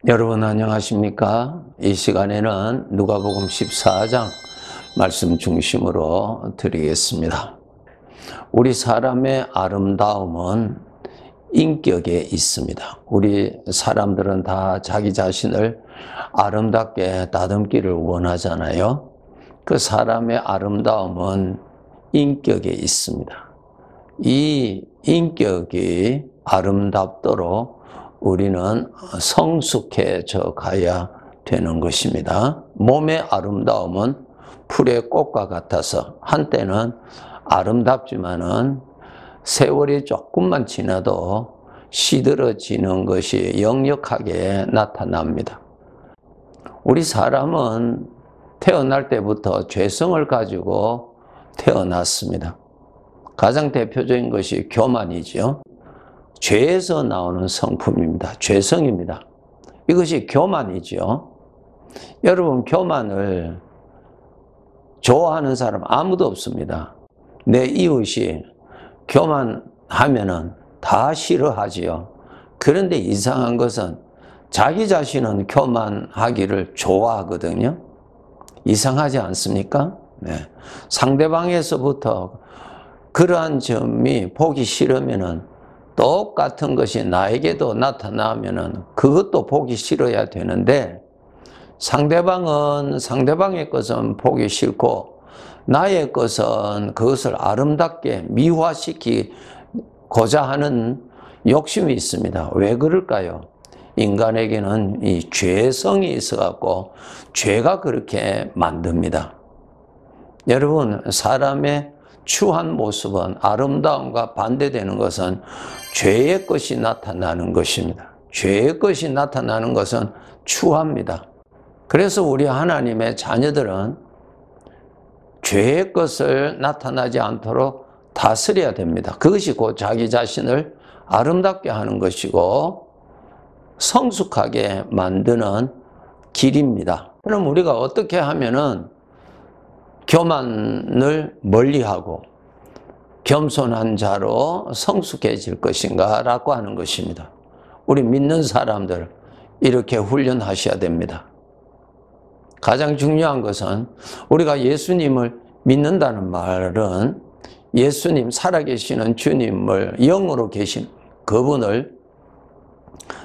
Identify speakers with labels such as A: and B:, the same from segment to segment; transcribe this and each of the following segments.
A: 여러분 안녕하십니까? 이 시간에는 누가복음 14장 말씀 중심으로 드리겠습니다. 우리 사람의 아름다움은 인격에 있습니다. 우리 사람들은 다 자기 자신을 아름답게 다듬기를 원하잖아요. 그 사람의 아름다움은 인격에 있습니다. 이 인격이 아름답도록 우리는 성숙해져 가야 되는 것입니다. 몸의 아름다움은 풀의 꽃과 같아서 한때는 아름답지만은 세월이 조금만 지나도 시들어지는 것이 역력하게 나타납니다. 우리 사람은 태어날 때부터 죄성을 가지고 태어났습니다. 가장 대표적인 것이 교만이죠. 죄에서 나오는 성품입니다. 죄성입니다. 이것이 교만이죠. 여러분, 교만을 좋아하는 사람 아무도 없습니다. 내 이웃이 교만하면은 다 싫어하지요. 그런데 이상한 것은 자기 자신은 교만하기를 좋아하거든요. 이상하지 않습니까? 네. 상대방에서부터 그러한 점이 보기 싫으면은 똑같은 것이 나에게도 나타나면은 그것도 보기 싫어야 되는데, 상대방은 상대방의 것은 보기 싫고 나의 것은 그것을 아름답게 미화시키고자 하는 욕심이 있습니다. 왜 그럴까요? 인간에게는 이 죄성이 있어갖고 죄가 그렇게 만듭니다. 여러분, 사람의 추한 모습은 아름다움과 반대되는 것은 죄의 것이 나타나는 것입니다. 죄의 것이 나타나는 것은 추합니다. 그래서 우리 하나님의 자녀들은 죄의 것을 나타나지 않도록 다스려야 됩니다. 그것이 곧 자기 자신을 아름답게 하는 것이고 성숙하게 만드는 길입니다. 그럼 우리가 어떻게 하면은 교만을 멀리하고 겸손한 자로 성숙해질 것인가 라고 하는 것입니다. 우리 믿는 사람들 이렇게 훈련하셔야 됩니다. 가장 중요한 것은 우리가 예수님을 믿는다는 말은 예수님, 살아계시는 주님을, 영으로 계신 그분을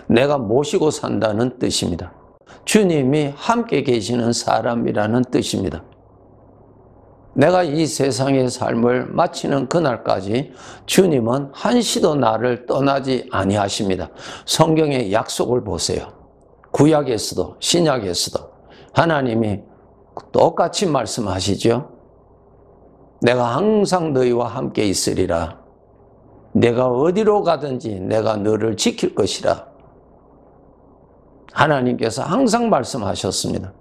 A: 내가 모시고 산다는 뜻입니다. 주님이 함께 계시는 사람이라는 뜻입니다. 내가 이 세상의 삶을 마치는 그날까지 주님은 한시도 나를 떠나지 아니하십니다. 성경의 약속을 보세요. 구약에서도 신약에서도 하나님이 똑같이 말씀하시죠. 내가 항상 너희와 함께 있으리라. 내가 어디로 가든지 내가 너를 지킬 것이라. 하나님께서 항상 말씀하셨습니다.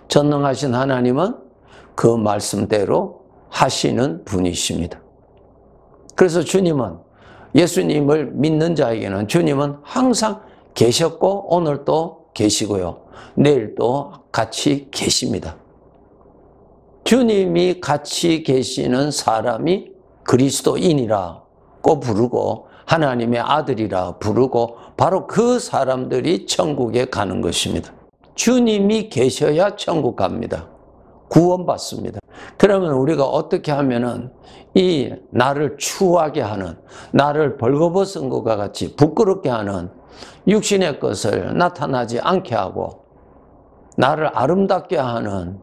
A: 전능하신 하나님은 그 말씀대로 하시는 분이십니다. 그래서 주님은, 예수님을 믿는 자에게는 주님은 항상 계셨고 오늘도 계시고요. 내일도 같이 계십니다. 주님이 같이 계시는 사람이 그리스도인이라고 부르고 하나님의 아들이라 부르고 바로 그 사람들이 천국에 가는 것입니다. 주님이 계셔야 천국 갑니다. 구원받습니다. 그러면 우리가 어떻게 하면은 이 나를 추하게 하는, 나를 벌거벗은 것과 같이 부끄럽게 하는 육신의 것을 나타나지 않게 하고 나를 아름답게 하는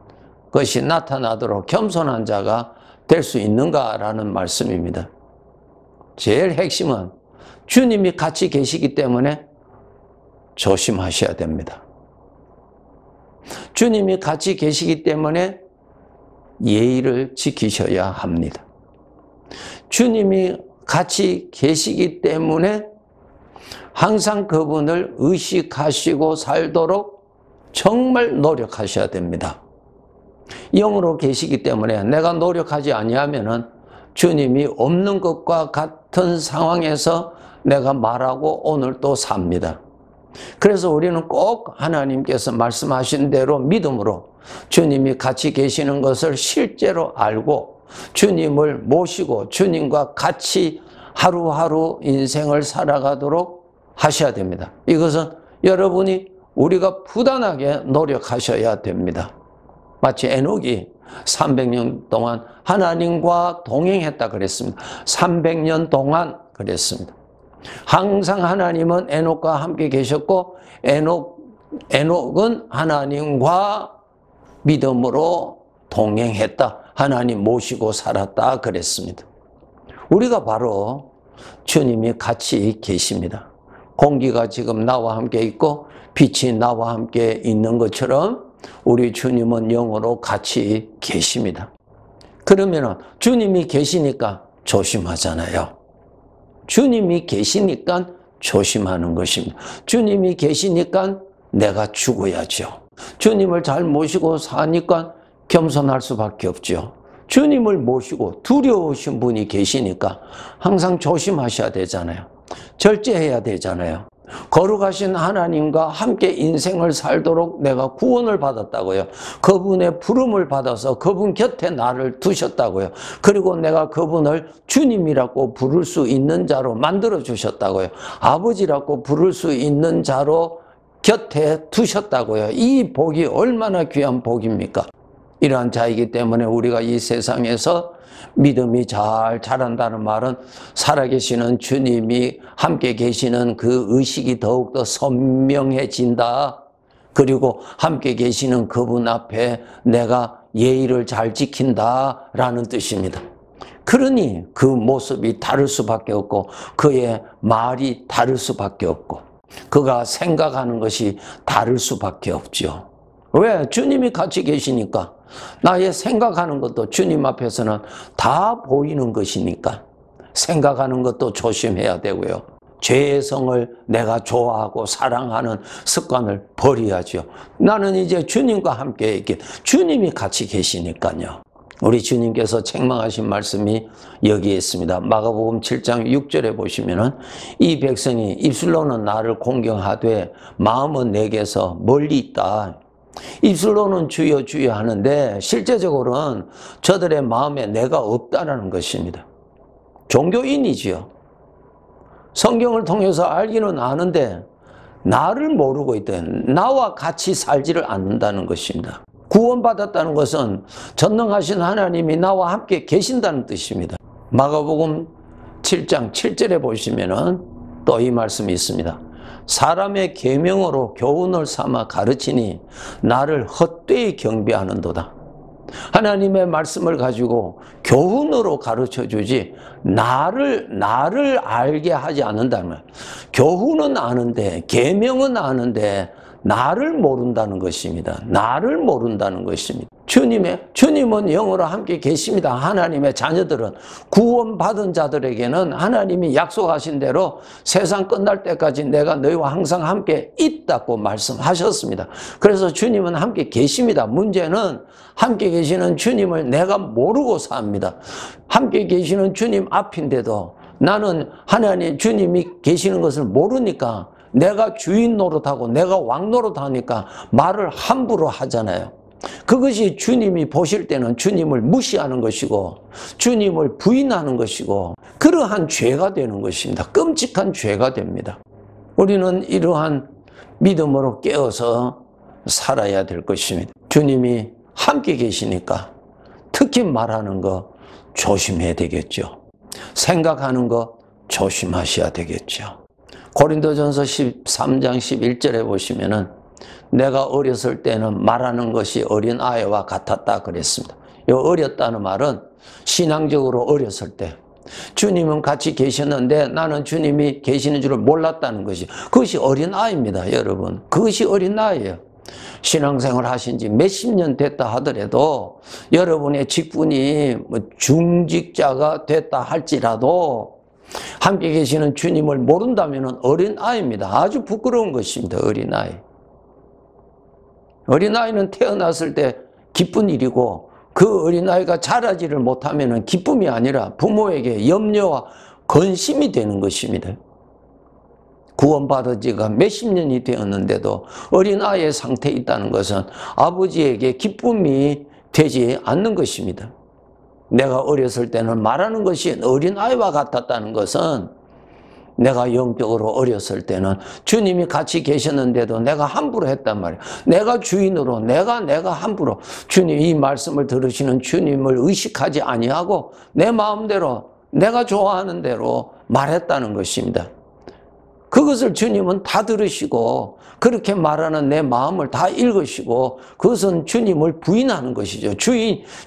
A: 것이 나타나도록 겸손한 자가 될 수 있는가라는 말씀입니다. 제일 핵심은 주님이 같이 계시기 때문에 조심하셔야 됩니다. 주님이 같이 계시기 때문에 예의를 지키셔야 합니다. 주님이 같이 계시기 때문에 항상 그분을 의식하시고 살도록 정말 노력하셔야 됩니다. 영으로 계시기 때문에 내가 노력하지 아니하면은 주님이 없는 것과 같은 상황에서 내가 말하고 오늘 또 삽니다. 그래서 우리는 꼭 하나님께서 말씀하신 대로 믿음으로 주님이 같이 계시는 것을 실제로 알고 주님을 모시고 주님과 같이 하루하루 인생을 살아가도록 하셔야 됩니다. 이것은 여러분이 우리가 부단하게 노력하셔야 됩니다. 마치 에녹이 300년 동안 하나님과 동행했다 그랬습니다. 300년 동안 그랬습니다. 항상 하나님은 에녹과 함께 계셨고 에녹은 하나님과 믿음으로 동행했다. 하나님 모시고 살았다 그랬습니다. 우리가 바로 주님이 같이 계십니다. 공기가 지금 나와 함께 있고 빛이 나와 함께 있는 것처럼 우리 주님은 영으로 같이 계십니다. 그러면 주님이 계시니까 조심하잖아요. 주님이 계시니까 조심하는 것입니다. 주님이 계시니까 내가 죽어야죠. 주님을 잘 모시고 사니까 겸손할 수밖에 없죠. 주님을 모시고 두려우신 분이 계시니까 항상 조심하셔야 되잖아요. 절제해야 되잖아요. 거룩하신 하나님과 함께 인생을 살도록 내가 구원을 받았다고요. 그분의 부름을 받아서 그분 곁에 나를 두셨다고요. 그리고 내가 그분을 주님이라고 부를 수 있는 자로 만들어 주셨다고요. 아버지라고 부를 수 있는 자로 곁에 두셨다고요. 이 복이 얼마나 귀한 복입니까? 이러한 자이기 때문에 우리가 이 세상에서 믿음이 잘 자란다는 말은 살아계시는 주님이 함께 계시는 그 의식이 더욱더 선명해진다. 그리고 함께 계시는 그분 앞에 내가 예의를 잘 지킨다라는 뜻입니다. 그러니 그 모습이 다를 수밖에 없고 그의 말이 다를 수밖에 없고 그가 생각하는 것이 다를 수밖에 없죠. 왜? 주님이 같이 계시니까. 나의 생각하는 것도 주님 앞에서는 다 보이는 것이니까 생각하는 것도 조심해야 되고요. 죄의 성을 내가 좋아하고 사랑하는 습관을 버려야죠. 나는 이제 주님과 함께 있게 주님이 같이 계시니까요. 우리 주님께서 책망하신 말씀이 여기에 있습니다. 마가복음 7장 6절에 보시면은 이 백성이 입술로는 나를 공경하되 마음은 내게서 멀리 있다. 입술로는 주여 주여 하는데 실제적으로는 저들의 마음에 내가 없다라는 것입니다. 종교인이지요. 성경을 통해서 알기는 아는데 나를 모르고 있다. 나와 같이 살지를 않는다는 것입니다. 구원받았다는 것은 전능하신 하나님이 나와 함께 계신다는 뜻입니다. 마가복음 7장 7절에 보시면은 또 이 말씀이 있습니다. 사람의 계명으로 교훈을 삼아 가르치니 나를 헛되이 경배하는도다. 하나님의 말씀을 가지고 교훈으로 가르쳐 주지 나를 알게 하지 않는다는 거예요. 교훈은 아는데 계명은 아는데 나를 모른다는 것입니다. 나를 모른다는 것입니다. 주님은 영으로 함께 계십니다. 하나님의 자녀들은 구원받은 자들에게는 하나님이 약속하신 대로 세상 끝날 때까지 내가 너희와 항상 함께 있다고 말씀하셨습니다. 그래서 주님은 함께 계십니다. 문제는 함께 계시는 주님을 내가 모르고 삽니다. 함께 계시는 주님 앞인데도 나는 하나님 주님이 계시는 것을 모르니까 내가 주인 노릇하고 내가 왕 노릇하니까 말을 함부로 하잖아요. 그것이 주님이 보실 때는 주님을 무시하는 것이고 주님을 부인하는 것이고 그러한 죄가 되는 것입니다. 끔찍한 죄가 됩니다. 우리는 이러한 믿음으로 깨어서 살아야 될 것입니다. 주님이 함께 계시니까 특히 말하는 거 조심해야 되겠죠. 생각하는 거 조심하셔야 되겠죠. 고린도전서 13장 11절에 보시면은 내가 어렸을 때는 말하는 것이 어린 아이와 같았다 그랬습니다. 이 어렸다는 말은 신앙적으로 어렸을 때 주님은 같이 계셨는데 나는 주님이 계시는 줄을 몰랐다는 것이 그것이 어린 아이입니다. 여러분 그것이 어린 아이예요. 신앙생활 하신 지 몇십 년 됐다 하더라도 여러분의 직분이 중직자가 됐다 할지라도 함께 계시는 주님을 모른다면 어린아이입니다. 아주 부끄러운 것입니다. 어린아이. 어린아이는 태어났을 때 기쁜 일이고 그 어린아이가 자라지를 못하면 기쁨이 아니라 부모에게 염려와 근심이 되는 것입니다. 구원받은 지가 몇십 년이 되었는데도 어린아이의 상태에 있다는 것은 아버지에게 기쁨이 되지 않는 것입니다. 내가 어렸을 때는 말하는 것이 어린아이와 같았다는 것은 내가 영적으로 어렸을 때는 주님이 같이 계셨는데도 내가 함부로 했단 말이야. 내가 주인으로 내가 함부로 주님 이 말씀을 들으시는 주님을 의식하지 아니하고 내 마음대로 내가 좋아하는 대로 말했다는 것입니다. 그것을 주님은 다 들으시고 그렇게 말하는 내 마음을 다 읽으시고 그것은 주님을 부인하는 것이죠.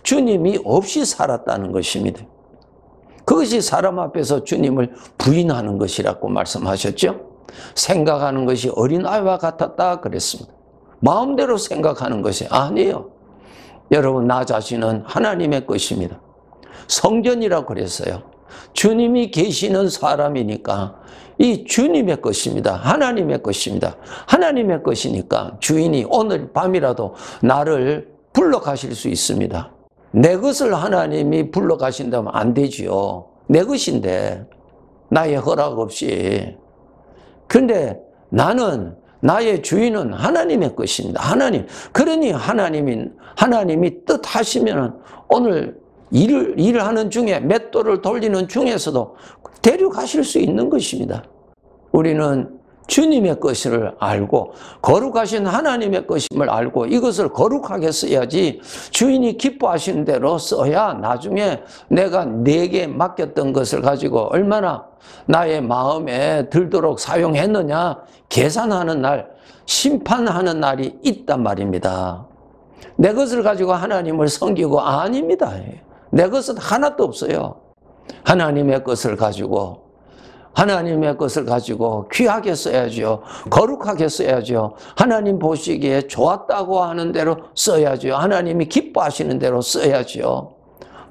A: 주님이 없이 살았다는 것입니다. 그것이 사람 앞에서 주님을 부인하는 것이라고 말씀하셨죠. 생각하는 것이 어린아이와 같았다 그랬습니다. 마음대로 생각하는 것이 아니에요. 여러분, 나 자신은 하나님의 것입니다. 성전이라고 그랬어요. 주님이 계시는 사람이니까 이 주님의 것입니다. 하나님의 것입니다. 하나님의 것이니까 주인이 오늘 밤이라도 나를 불러 가실 수 있습니다. 내 것을 하나님이 불러 가신다면 안 되지요. 내 것인데 나의 허락 없이. 근데 나의 주인은 하나님의 것입니다. 하나님. 그러니 하나님이 뜻하시면 오늘 일을 하는 중에 맷돌을 돌리는 중에서도 데려가실 수 있는 것입니다. 우리는 주님의 것을 알고 거룩하신 하나님의 것임을 알고 이것을 거룩하게 써야지 주인이 기뻐하시는 대로 써야 나중에 내가 내게 맡겼던 것을 가지고 얼마나 나의 마음에 들도록 사용했느냐 계산하는 날, 심판하는 날이 있단 말입니다. 내 것을 가지고 하나님을 섬기고 아닙니다. 내 것은 하나도 없어요. 하나님의 것을 가지고 귀하게 써야죠. 거룩하게 써야죠. 하나님 보시기에 좋았다고 하는 대로 써야죠. 하나님이 기뻐하시는 대로 써야죠.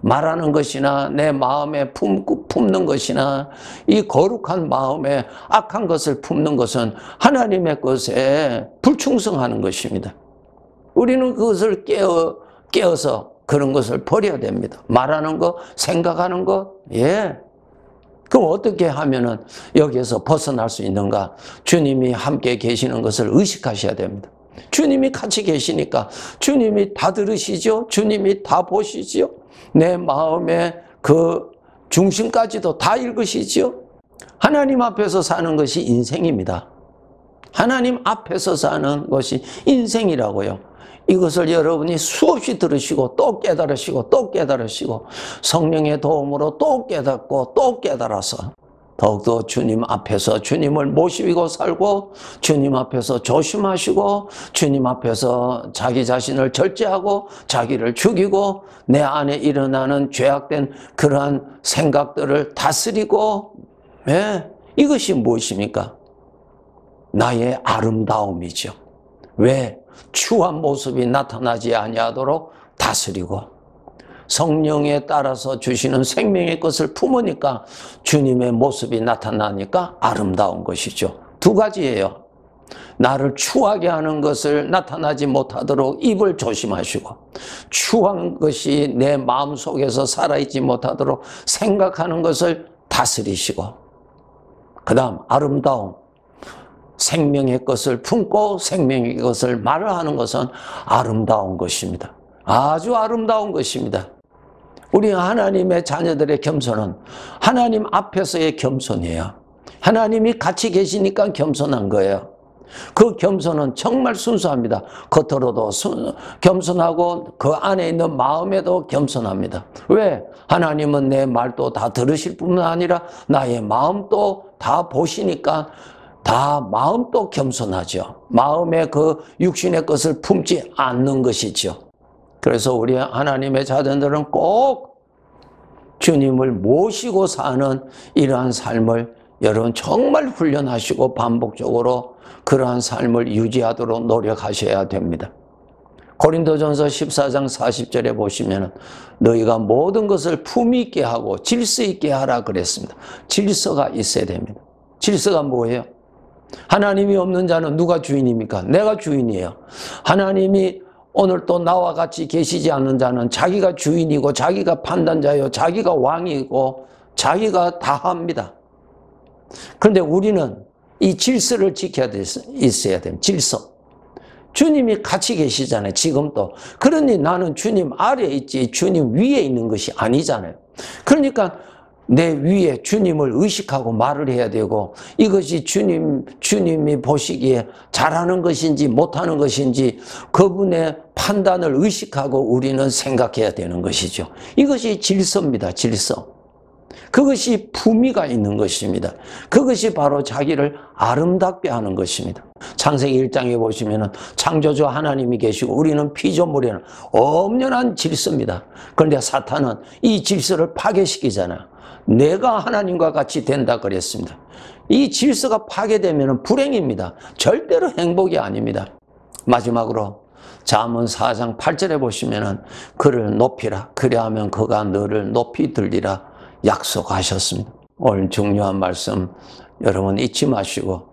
A: 말하는 것이나 내 마음에 품는 것이나 이 거룩한 마음에 악한 것을 품는 것은 하나님의 것에 불충성하는 것입니다. 우리는 그것을 깨어서 그런 것을 버려야 됩니다. 말하는 것, 생각하는 것, 그럼 어떻게 하면은 여기에서 벗어날 수 있는가? 주님이 함께 계시는 것을 의식하셔야 됩니다. 주님이 같이 계시니까 주님이 다 들으시죠? 주님이 다 보시죠? 내 마음의 그 중심까지도 다 읽으시죠? 하나님 앞에서 사는 것이 인생입니다. 하나님 앞에서 사는 것이 인생이라고요. 이것을 여러분이 수없이 들으시고 또 깨달으시고 또 깨달으시고 성령의 도움으로 또 깨닫고 또 깨달아서 더욱더 주님 앞에서 주님을 모시고 살고 주님 앞에서 조심하시고 주님 앞에서 자기 자신을 절제하고 자기를 죽이고 내 안에 일어나는 죄악된 그러한 생각들을 다스리고 이것이 무엇입니까? 나의 아름다움이죠. 왜? 추한 모습이 나타나지 아니하도록 다스리고 성령에 따라서 주시는 생명의 것을 품으니까 주님의 모습이 나타나니까 아름다운 것이죠. 두 가지예요. 나를 추하게 하는 것을 나타나지 못하도록 입을 조심하시고 추한 것이 내 마음속에서 살아있지 못하도록 생각하는 것을 다스리시고 그 다음 아름다움. 생명의 것을 품고 생명의 것을 말하는 것은 아름다운 것입니다. 아주 아름다운 것입니다. 우리 하나님의 자녀들의 겸손은 하나님 앞에서의 겸손이에요. 하나님이 같이 계시니까 겸손한 거예요. 그 겸손은 정말 순수합니다. 겉으로도 겸손하고 그 안에 있는 마음에도 겸손합니다. 왜? 하나님은 내 말도 다 들으실 뿐만 아니라 나의 마음도 다 보시니까 다 마음도 겸손하죠. 마음에 그 육신의 것을 품지 않는 것이죠. 그래서 우리 하나님의 자녀들은 꼭 주님을 모시고 사는 이러한 삶을 여러분 정말 훈련하시고 반복적으로 그러한 삶을 유지하도록 노력하셔야 됩니다. 고린도전서 14장 40절에 보시면 너희가 모든 것을 품위 있게 하고 질서 있게 하라 그랬습니다. 질서가 있어야 됩니다. 질서가 뭐예요? 하나님이 없는 자는 누가 주인입니까? 내가 주인이에요. 하나님이 오늘 또 나와 같이 계시지 않는 자는 자기가 주인이고 자기가 판단자요 자기가 왕이고 자기가 다 합니다. 그런데 우리는 이 질서를 지켜야 있어야 됩니다. 질서. 주님이 같이 계시잖아요. 지금도. 그러니 나는 주님 아래에 있지 주님 위에 있는 것이 아니잖아요. 그러니까 내 위에 주님을 의식하고 말을 해야 되고, 이것이 주님이 보시기에 잘하는 것인지 못하는 것인지 그분의 판단을 의식하고 우리는 생각해야 되는 것이죠. 이것이 질서입니다. 질서. 그것이 품위가 있는 것입니다. 그것이 바로 자기를 아름답게 하는 것입니다. 창세기 1장에 보시면 창조주 하나님이 계시고 우리는 피조물이라는 엄연한 질서입니다. 그런데 사탄은 이 질서를 파괴시키잖아. 내가 하나님과 같이 된다 그랬습니다. 이 질서가 파괴되면 불행입니다. 절대로 행복이 아닙니다. 마지막으로 잠언 4장 8절에 보시면 그를 높이라. 그리하면 그가 너를 높이 들리라 약속하셨습니다. 오늘 중요한 말씀 여러분 잊지 마시고,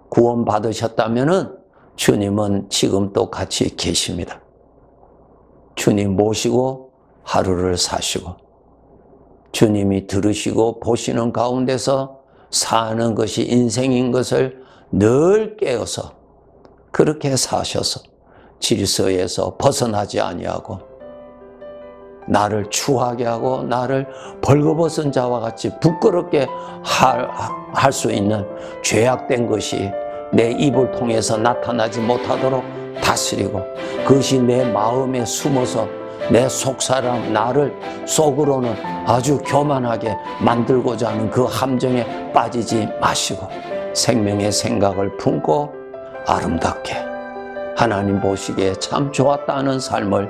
A: 구원 받으셨다면 주님은 지금도 같이 계십니다. 주님 모시고 하루를 사시고, 주님이 들으시고 보시는 가운데서 사는 것이 인생인 것을 늘 깨어서 그렇게 사셔서 질서에서 벗어나지 아니하고 나를 추하게 하고 나를 벌거벗은 자와 같이 부끄럽게 할 수 있는 죄악된 것이 내 입을 통해서 나타나지 못하도록 다스리고, 그것이 내 마음에 숨어서 내 속사람 나를 속으로는 아주 교만하게 만들고자 하는 그 함정에 빠지지 마시고 생명의 생각을 품고 아름답게 하나님 보시기에 참 좋았다는 삶을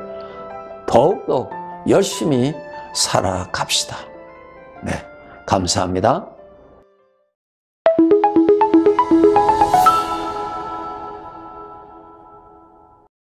A: 더욱더 열심히 살아갑시다. 네, 감사합니다.